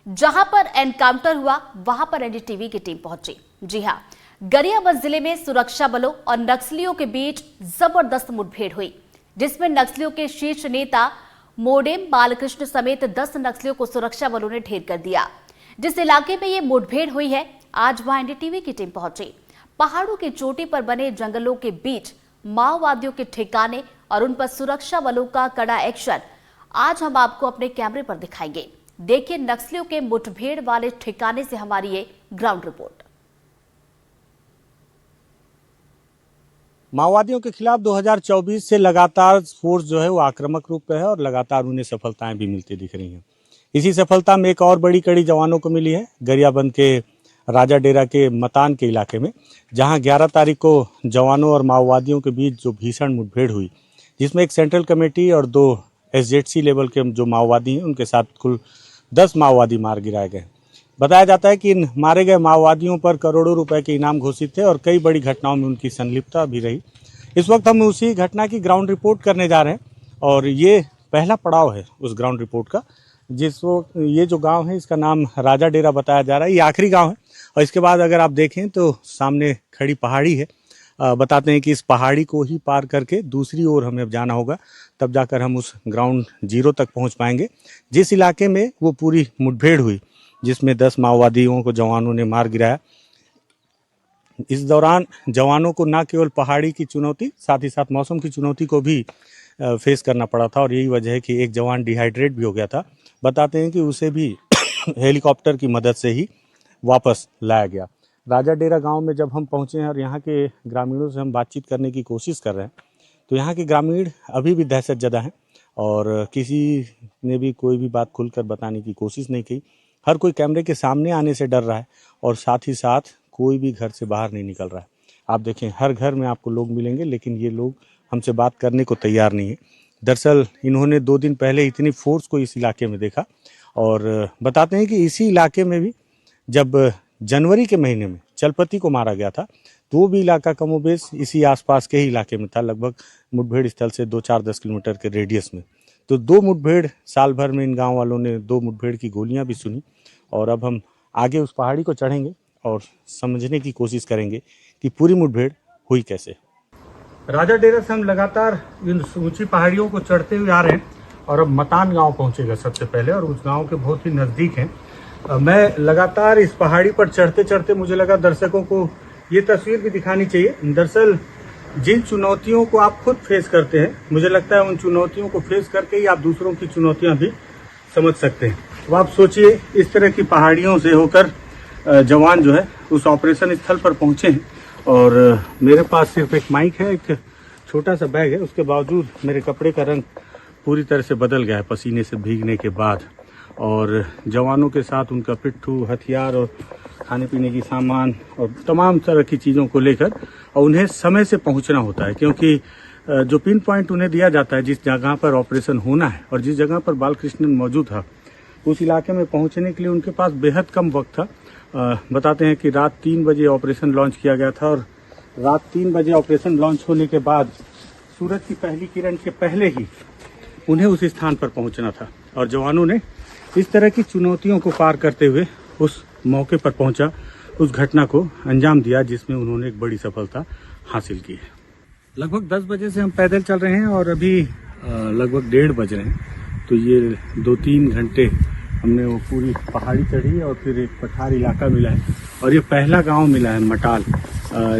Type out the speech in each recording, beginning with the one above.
जहां पर एनकाउंटर हुआ वहां पर एनडीटीवी की टीम पहुंची। जी हां, गरियाबंद जिले में सुरक्षा बलों और नक्सलियों के बीच जबरदस्त मुठभेड़ हुई, जिसमें नक्सलियों के शीर्ष नेता मोडेम बालकृष्ण समेत 10 नक्सलियों को सुरक्षा बलों ने ढेर कर दिया। जिस इलाके में ये मुठभेड़ हुई है, आज वहां एनडीटीवी की टीम पहुंची। पहाड़ों की चोटी पर बने जंगलों के बीच माओवादियों के ठिकाने और उन पर सुरक्षा बलों का कड़ा एक्शन आज हम आपको अपने कैमरे पर दिखाएंगे। देखिए नक्सलियों के मुठभेड़ वाले ठिकाने से हमारी ये ग्राउंड रिपोर्ट। माओवादियों के खिलाफ 2024 से लगातार फोर्स जो है वो आक्रामक रूप पे है और लगातार उन्हें सफलताएं भी मिलती दिख रही हैं। इसी सफलता में एक और बड़ी कड़ी जवानों को मिली है गरियाबंद के राजा डेरा के मतान के इलाके में, जहां 11 तारीख को जवानों और माओवादियों के बीच जो भीषण मुठभेड़ हुई, जिसमें एक सेंट्रल कमेटी और 2 एसजेडसी लेवल के जो माओवादी हैं उनके साथ कुल 10 माओवादी मार गिराए गए। बताया जाता है कि इन मारे गए माओवादियों पर करोड़ों रुपए के इनाम घोषित थे और कई बड़ी घटनाओं में उनकी संलिप्तता भी रही। इस वक्त हम उसी घटना की ग्राउंड रिपोर्ट करने जा रहे हैं और ये पहला पड़ाव है उस ग्राउंड रिपोर्ट का। ये जो गांव है इसका नाम राजा डेरा बताया जा रहा है। ये आखिरी गांव है और इसके बाद अगर आप देखें तो सामने खड़ी पहाड़ी है। बताते हैं कि इस पहाड़ी को ही पार करके दूसरी ओर हमें जाना होगा, तब जाकर हम उस ग्राउंड जीरो तक पहुंच पाएंगे जिस इलाके में वो पूरी मुठभेड़ हुई, जिसमें 10 माओवादियों को जवानों ने मार गिराया। इस दौरान जवानों को न केवल पहाड़ी की चुनौती, साथ ही साथ मौसम की चुनौती को भी फेस करना पड़ा था और यही वजह है कि एक जवान डिहाइड्रेट भी हो गया था। बताते हैं कि उसे भी हेलीकॉप्टर की मदद से ही वापस लाया गया। राजा डेरा गांव में जब हम पहुंचे हैं और यहाँ के ग्रामीणों से हम बातचीत करने की कोशिश कर रहे हैं तो यहाँ के ग्रामीण अभी भी दहशत ज़दा हैं और किसी ने भी कोई भी बात खुलकर बताने की कोशिश नहीं की। हर कोई कैमरे के सामने आने से डर रहा है और साथ ही साथ कोई भी घर से बाहर नहीं निकल रहा है। आप देखें हर घर में आपको लोग मिलेंगे, लेकिन ये लोग हमसे बात करने को तैयार नहीं है। दरअसल इन्होंने 2 दिन पहले इतनी फोर्स को इस इलाके में देखा और बताते हैं कि इसी इलाके में भी जब जनवरी के महीने में चलपति को मारा गया था तो वो भी इलाका कमोबेश इसी आसपास के ही इलाके में था, लगभग मुठभेड़ स्थल से 2-4-10 किलोमीटर के रेडियस में। तो 2 मुठभेड़ साल भर में इन गांव वालों ने 2 मुठभेड़ की गोलियां भी सुनी और अब हम आगे उस पहाड़ी को चढ़ेंगे और समझने की कोशिश करेंगे कि पूरी मुठभेड़ हुई कैसे। राजा डेरा से हम लगातार इन ऊंची पहाड़ियों को चढ़ते हुए आ रहे हैं और अब मतान गांव पहुंचेगा सबसे पहले और उस गांव के बहुत ही नज़दीक हैं। मैं लगातार इस पहाड़ी पर चढ़ते चढ़ते मुझे लगा दर्शकों को ये तस्वीर भी दिखानी चाहिए। दरअसल जिन चुनौतियों को आप खुद फेस करते हैं, मुझे लगता है उन चुनौतियों को फेस करके ही आप दूसरों की चुनौतियां भी समझ सकते हैं। तो आप सोचिए इस तरह की पहाड़ियों से होकर जवान जो है उस ऑपरेशन स्थल पर पहुंचे हैं और मेरे पास सिर्फ एक माइक है, एक छोटा सा बैग है, उसके बावजूद मेरे कपड़े का रंग पूरी तरह से बदल गया है पसीने से भीगने के बाद। और जवानों के साथ उनका पिट्ठू, हथियार और खाने पीने की सामान और तमाम तरह की चीज़ों को लेकर और उन्हें समय से पहुंचना होता है, क्योंकि जो पिन पॉइंट उन्हें दिया जाता है जिस जगह पर ऑपरेशन होना है और जिस जगह पर बालकृष्णन मौजूद था उस इलाके में पहुंचने के लिए उनके पास बेहद कम वक्त था। बताते हैं कि रात 3 बजे ऑपरेशन लॉन्च किया गया था और रात 3 बजे ऑपरेशन लॉन्च होने के बाद सूरज की पहली किरण के पहले ही उन्हें उस स्थान पर पहुंचना था और जवानों ने इस तरह की चुनौतियों को पार करते हुए उस मौके पर पहुंचा, उस घटना को अंजाम दिया जिसमें उन्होंने एक बड़ी सफलता हासिल की है। लगभग 10 बजे से हम पैदल चल रहे हैं और अभी लगभग 1:30 बज रहे हैं। तो ये 2-3 घंटे हमने वो पूरी पहाड़ी चढ़ी और फिर एक पठार इलाका मिला है और ये पहला गांव मिला है मटाल,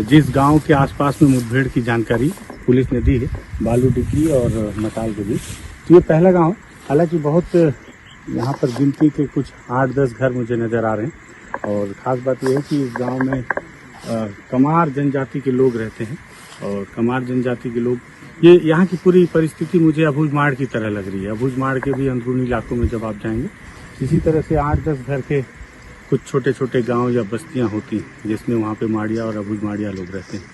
जिस गांव के आसपास में मुठभेड़ की जानकारी पुलिस ने दी है, बालू डिग्गी और मटाल के बीच। तो ये पहला गाँव, हालांकि बहुत यहाँ पर गिनती के कुछ 8-10 घर मुझे नज़र आ रहे हैं और ख़ास बात यह है कि इस गांव में कमार जनजाति के लोग रहते हैं और कमार जनजाति के लोग, ये यहाँ की पूरी परिस्थिति मुझे अबूझमाड़ की तरह लग रही है। अबूझमाड़ के भी अंदरूनी इलाकों में जब आप जाएंगे इसी तरह से 8-10 घर के कुछ छोटे छोटे गांव या बस्तियां होती हैं जिसमें वहाँ पे माड़िया और अबूझमाड़िया लोग रहते हैं।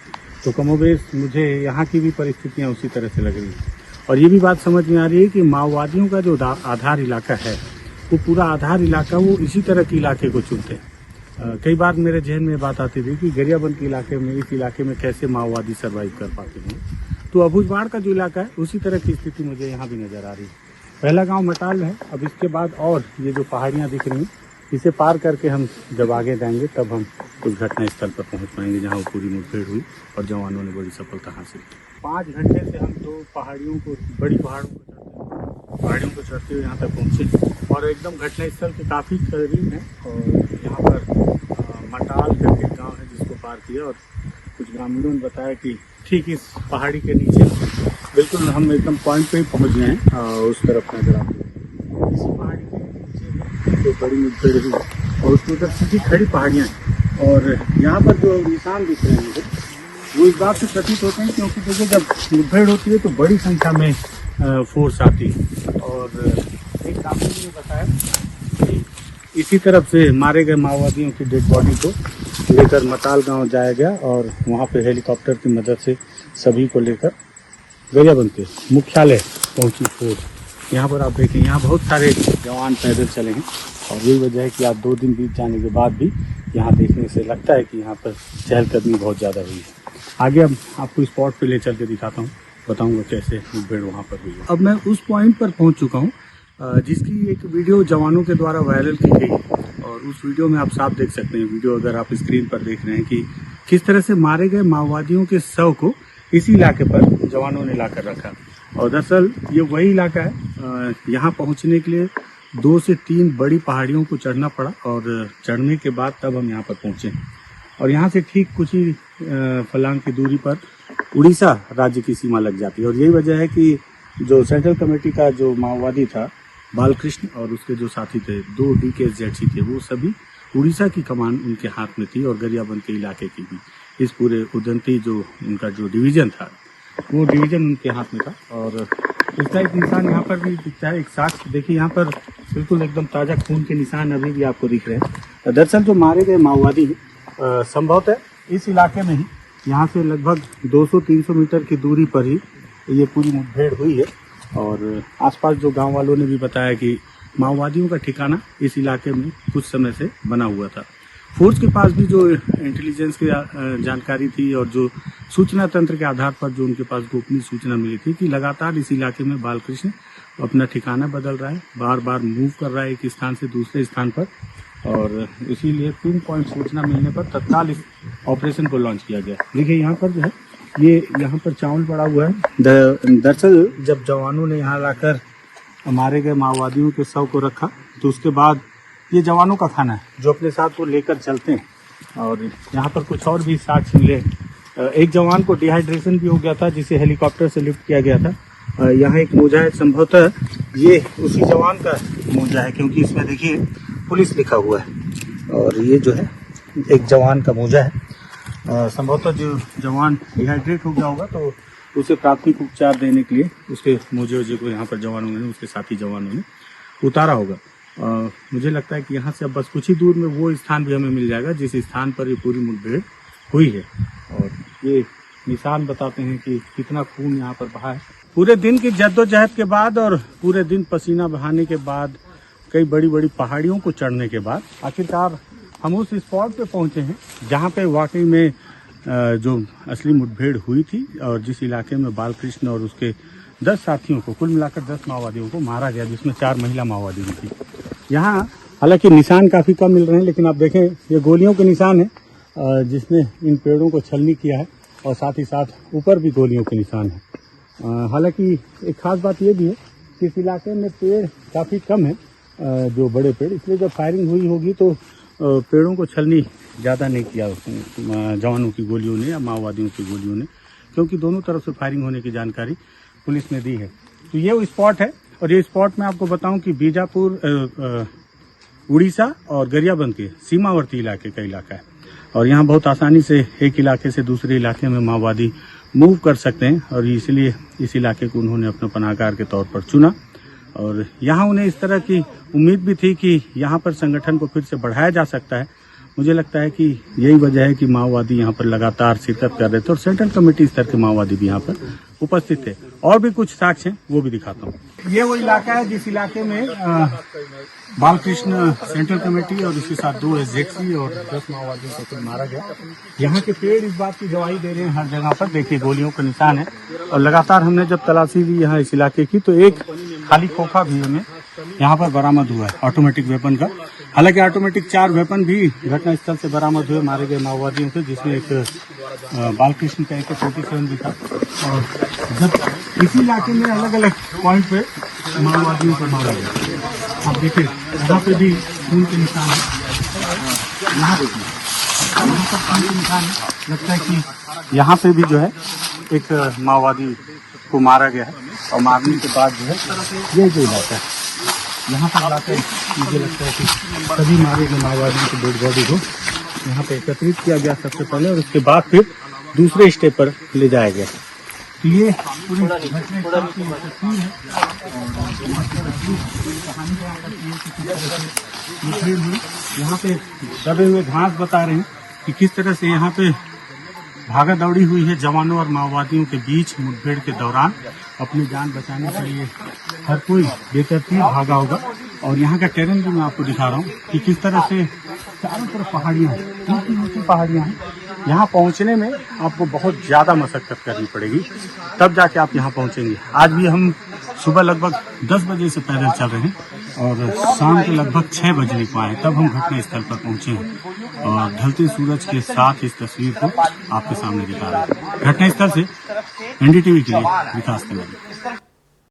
तो कमोबेश मुझे यहाँ की भी परिस्थितियाँ उसी तरह से लग रही हैं और ये भी बात समझ में आ रही है कि माओवादियों का जो आधार इलाका है वो पूरा आधार इलाका वो इसी तरह के इलाके को चुनते हैं। कई बार मेरे जहन में बात आती थी कि गरियाबंद के इलाके में, इस इलाके में कैसे माओवादी सर्वाइव कर पाते हैं। तो अबूझमाड़ का जो इलाका है उसी तरह की स्थिति मुझे यहाँ भी नजर आ रही है। पहला गांव मटाल है, अब इसके बाद और ये जो पहाड़ियाँ दिख रही हैं इसे पार करके हम जब आगे जाएंगे तब हम उस घटना स्थल पर पहुंच पाएंगे जहां वो पूरी मुठभेड़ हुई और जवानों ने बड़ी सफलता हासिल की। 5 घंटे से हम दो बड़ी पहाड़ियों को चढ़ते हुए यहाँ तक पहुँचे और एकदम घटना स्थल के काफ़ी करीब है। और यहाँ पर मटाल करके एक गाँव है जिसको पार किया और कुछ ग्रामीणों ने बताया कि ठीक इस पहाड़ी के नीचे बिल्कुल हम एकदम पॉइंट पे ही पहुँच गए हैं। उस तरफ नजर आते हैं इसी पहाड़ी के नीचे जो बड़ी मुठभेड़ हुई और उसके उधर सीधी खड़ी पहाड़ियाँ हैं और यहाँ पर जो निशान दिख रहे हैं वो इस बात से प्रतीत होते हैं क्योंकि देखिए जब मुठभेड़ होती है तो बड़ी संख्या में फोर्स आती है। और एक ग्रामीण ने बताया कि इसी तरफ से मारे गए माओवादियों की डेड बॉडी को लेकर मताल गांव जाया गया और वहां पे हेलीकॉप्टर की मदद से सभी को लेकर गरियाबंद के मुख्यालय पहुंची फोर्स। यहाँ पर आप देखें यहाँ बहुत सारे जवान पैदल चले हैं और यही वजह है कि आज 2 दिन बीत जाने के बाद भी यहाँ देखने से लगता है कि यहाँ पर चहलकदमी बहुत ज़्यादा हुई है। आगे अब आपको स्पॉट पे ले चल के दिखाता हूँ, बताऊँगा कैसे मुठभेड़ वहाँ पर हुई है। अब मैं उस पॉइंट पर पहुँच चुका हूँ जिसकी एक वीडियो जवानों के द्वारा वायरल की गई और उस वीडियो में आप साफ देख सकते हैं, वीडियो अगर आप स्क्रीन पर देख रहे हैं कि किस तरह से मारे गए माओवादियों के शव को इसी इलाके पर जवानों ने लाकर रखा। और दरअसल ये वही इलाका है, यहाँ पहुँचने के लिए 2 से 3 बड़ी पहाड़ियों को चढ़ना पड़ा और चढ़ने के बाद तब हम यहाँ पर पहुँचे। और यहाँ से ठीक कुछ ही फलांग की दूरी पर उड़ीसा राज्य की सीमा लग जाती है। और यही वजह है कि जो सेंट्रल कमेटी का जो माओवादी था बालकृष्ण और उसके जो साथी थे 2 DKSZC थे, वो सभी उड़ीसा की कमान उनके हाथ में थी और गरियाबंद के इलाके की भी इस पूरे उदंती जो उनका जो डिवीजन था वो डिवीजन उनके हाथ में था। और इसका एक निशान यहाँ पर भी दिखता है, एक साक्ष्य देखिए यहाँ पर बिल्कुल एकदम ताज़ा खून के निशान अभी भी आपको दिख रहे हैं। दरअसल जो मारे गए माओवादी संभवतः इस इलाके में ही यहाँ से लगभग 200-300 मीटर की दूरी पर ही ये पूरी मुठभेड़ हुई है। और आसपास जो गांव वालों ने भी बताया कि माओवादियों का ठिकाना इस इलाके में कुछ समय से बना हुआ था। फोर्स के पास भी जो इंटेलिजेंस की जानकारी थी और जो सूचना तंत्र के आधार पर जो उनके पास गोपनीय सूचना मिली थी कि लगातार इस इलाके में बालकृष्ण अपना ठिकाना बदल रहा है, बार बार मूव कर रहा है एक स्थान से दूसरे स्थान पर। और इसीलिए 3 पॉइंट सूचना मिलने पर तत्काल इस ऑपरेशन को लॉन्च किया गया। देखिए यहाँ पर जो है ये यहाँ पर चावल पड़ा हुआ है। दरअसल जब जवानों ने यहाँ लाकर मारे गए माओवादियों के शव को रखा तो उसके बाद ये जवानों का खाना है जो अपने साथ वो लेकर चलते हैं। और यहाँ पर कुछ और भी साक्ष्य मिले। एक जवान को डिहाइड्रेशन भी हो गया था जिसे हेलीकॉप्टर से लिफ्ट किया गया था। यहाँ एक मोजा है, संभवतः ये उसी जवान का मोजा है क्योंकि इसमें देखिए पुलिस लिखा हुआ है। और ये जो है एक जवान का मोजा है। संभवतः जो जवान डिहाइड्रेट हो गया होगा तो उसे प्राथमिक उपचार देने के लिए उसके मोजे को यहाँ पर जवानों ने, उसके साथी जवानों ने उतारा होगा। मुझे लगता है कि यहाँ से अब बस कुछ ही दूर में वो स्थान भी हमें मिल जाएगा जिस स्थान पर ये पूरी मुठभेड़ हुई है। और ये निशान बताते हैं कि कितना खून यहाँ पर बहा है। पूरे दिन की जद्दोजहद के बाद और पूरे दिन पसीना बहाने के बाद, कई बड़ी बड़ी पहाड़ियों को चढ़ने के बाद आखिरकार हम उस स्पॉट पे पहुंचे हैं जहाँ पे वाकई में जो असली मुठभेड़ हुई थी और जिस इलाके में बालकृष्ण और उसके 10 साथियों को, कुल मिलाकर 10 माओवादियों को मारा गया, जिसमें 4 महिला माओवादी भी थी। यहाँ हालांकि निशान काफ़ी कम मिल रहे हैं लेकिन आप देखें ये गोलियों के निशान है जिसने इन पेड़ों को छलनी किया है और साथ ही साथ ऊपर भी गोलियों के निशान है। हालांकि एक खास बात ये भी है कि इस इलाके में पेड़ काफ़ी कम है, जो बड़े पेड़, इसलिए जब फायरिंग हुई होगी तो पेड़ों को छलनी ज़्यादा नहीं किया जवानों की गोलियों ने या माओवादियों की गोलियों ने, क्योंकि दोनों तरफ से फायरिंग होने की जानकारी पुलिस ने दी है। तो ये वो स्पॉट है और ये स्पॉट मैं आपको बताऊं कि बीजापुर उड़ीसा और गरियाबंद के सीमावर्ती इलाके का इलाका है और यहाँ बहुत आसानी से एक इलाके से दूसरे इलाके में माओवादी मूव कर सकते हैं और इसलिए इस इलाके को उन्होंने अपना पनाहगाह के तौर पर चुना। और यहाँ उन्हें इस तरह की उम्मीद भी थी कि यहाँ पर संगठन को फिर से बढ़ाया जा सकता है। मुझे लगता है कि यही वजह है कि माओवादी यहाँ पर लगातार शिरकत कर रहे थे और सेंट्रल कमेटी स्तर के माओवादी भी यहाँ पर उपस्थित थे। और भी कुछ साक्ष्य हैं वो भी दिखाता हूँ। ये वो इलाका है जिस इलाके में बालकृष्ण, सेंट्रल कमेटी और उसके साथ 2 SZC और 10 माओवादियों को फिर मारा गया। यहाँ के पेड़ इस बात की गवाही दे रहे हैं हर जगह पर, देखिए गोलियों का निशान है। और लगातार हमने जब तलाशी ली यहाँ इस इलाके की तो एक खाली खोखा भी हमें यहाँ पर बरामद हुआ है ऑटोमेटिक वेपन का, हालांकि ऑटोमेटिक 4 वेपन भी घटनास्थल से बरामद हुए मारे गए माओवादियों के, जिसमें एक बालकृष्ण का AK-47 भी था। और जब इसी इलाके में अलग अलग पॉइंट पे माओवादियों को मारा गया। आप देखिए यहाँ पे भी खून के निशान है, यहाँ देखिए यहाँ पर खून के निशान है। लगता है कि यहाँ पे भी जो है एक माओवादी को मारा गया है और मारने के बाद जो है ये जो इलाका है यहाँ पर लाकर मुझे लगता है कि सभी मारे गए माओवादियों के डेड बॉडी को यहाँ पे एकत्रित किया गया सबसे पहले, और उसके बाद फिर दूसरे स्टेप पर ले जाया गया। तो ये पूरी घटना की तस्वीर है और यहाँ पे दबे हुए घास बता रहे हैं कि किस तरह से यहाँ पे भागा दौड़ी हुई है जवानों और माओवादियों के बीच। मुठभेड़ के दौरान अपनी जान बचाने के लिए हर कोई बेतरतीब भागा होगा। और यहाँ का टेरेन भी मैं आपको दिखा रहा हूँ कि किस तरह से चारों तरफ पहाड़ियाँ हैं, ऊंची ऊंची पहाड़ियाँ हैं। यहाँ पहुँचने में आपको बहुत ज़्यादा मशक्कत करनी पड़ेगी, तब जाके आप यहाँ पहुँचेंगे। आज भी हम सुबह लगभग 10 बजे से पैदल चल रहे हैं और शाम के लगभग 6 बजने को आए, तब हम घटनास्थल पर पहुँचे हैं और ढलते सूरज के साथ इस तस्वीर को आपके सामने दिखा रहे हैं। घटनास्थल से NDTV के लिए विकास तिवारी।